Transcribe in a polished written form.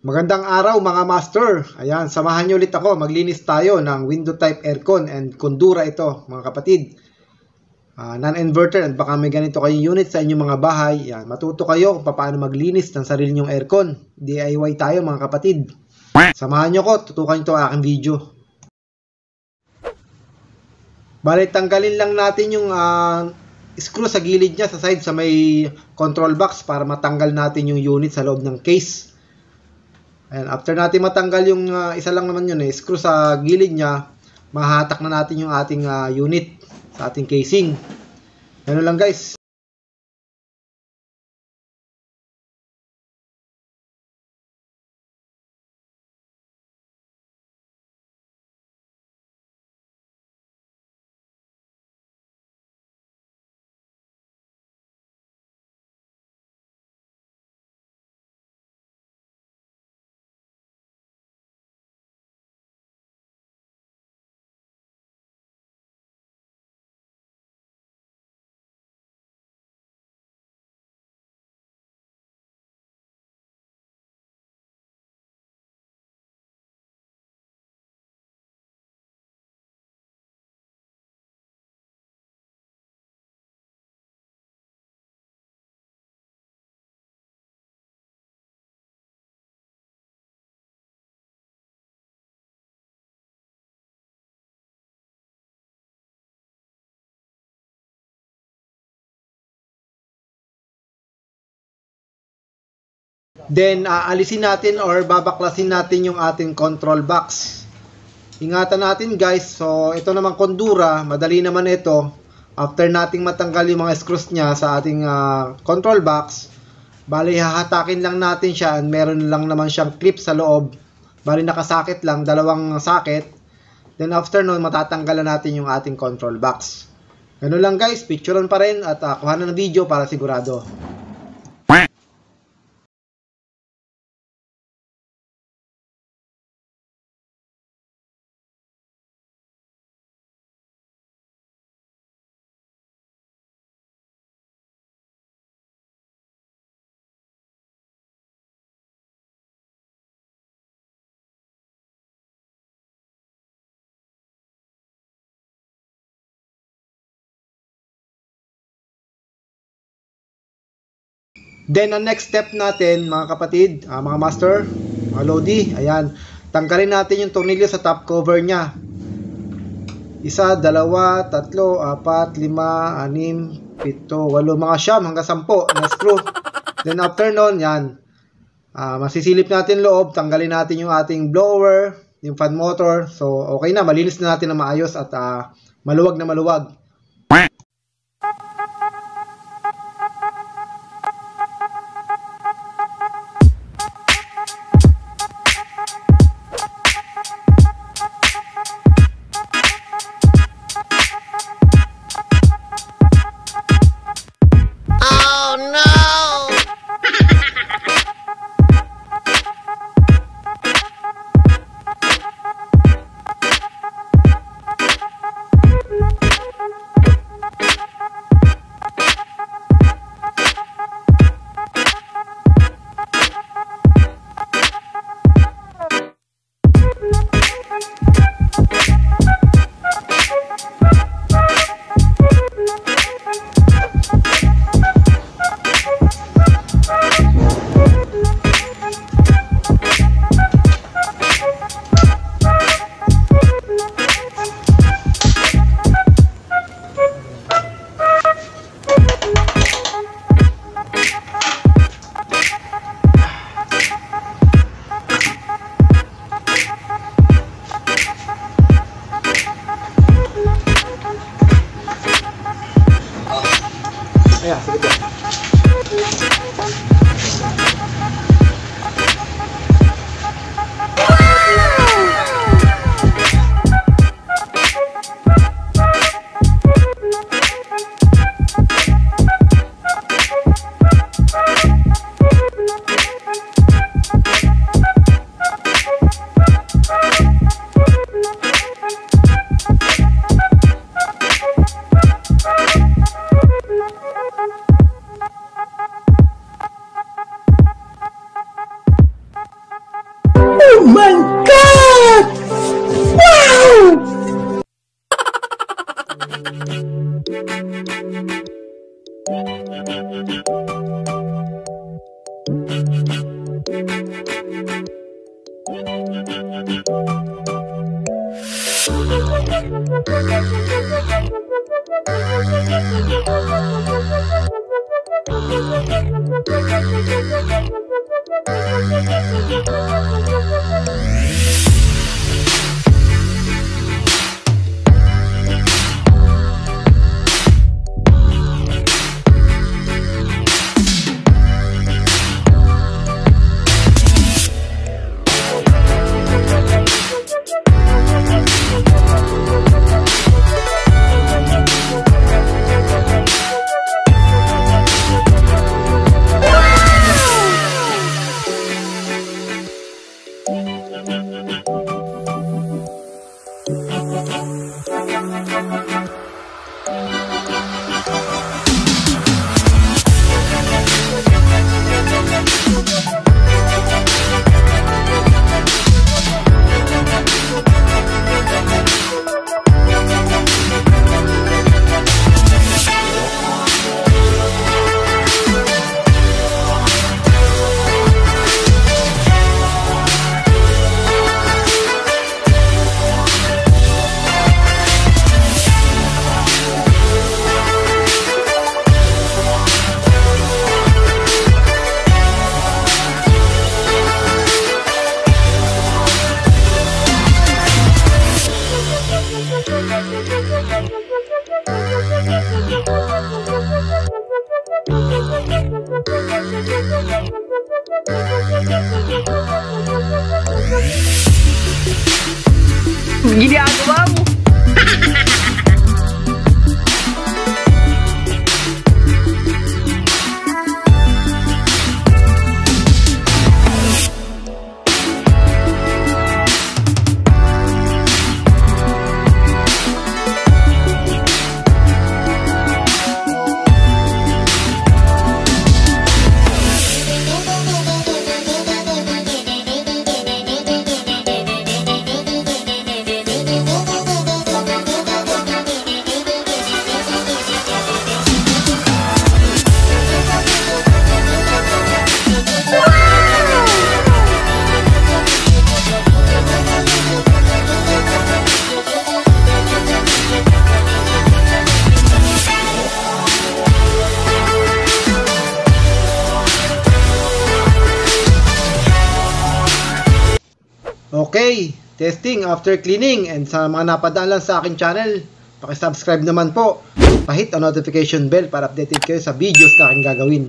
Magandang araw mga master. Ayan, samahan niyo ulit ako. Maglinis tayo ng window type aircon and Kondura ito mga kapatid. Non-inverter at baka may ganito kayong unit sa inyong mga bahay. Ayan, matuto kayo kung paano maglinis ng sarili nyong aircon. DIY tayo mga kapatid. Samahan niyo ko, tutukan niyo ito aking video. Bale, tanggalin lang natin yung screw sa gilid niya, sa side, sa may control box para matanggal natin yung unit sa loob ng case. Ayan, after natin matanggal yung isa lang naman yun screw sa gilid niya, mahatak na natin yung ating unit sa ating casing. Ganun lang guys. Then, alisin natin or babaklasin natin yung ating control box. Ingatan natin guys. So, ito naman Kondura. Madali naman ito. After nating matanggal yung mga screws niya sa ating control box, bali hahatakin lang natin siya. And meron lang naman siyang clip sa loob. Bali nakasakit lang. Dalawang sakit. Then after nun, matatanggalan natin yung ating control box. Ganun lang guys. Picturean pa rin at kuha na ng video para sigurado. Then, ang next step natin, mga kapatid, mga master, mga lodi, ayan, tanggalin natin yung tornilyo sa top cover niya. 1, 2, 3, 4, 5, 6, 7, 8, mga siyam hanggang 10 na screw. Then, after nun, yan, masisilip natin loob, tanggalin natin yung ating blower, yung fan motor. So, okay na, malinis na natin na maayos at maluwag na maluwag. Oh my God! Wow! Ginagawa mo. Okay, testing after cleaning, and sa mga napadaan lang sa aking channel, paki-subscribe naman po, pahit ang notification bell para updated kayo sa videos na aking gagawin.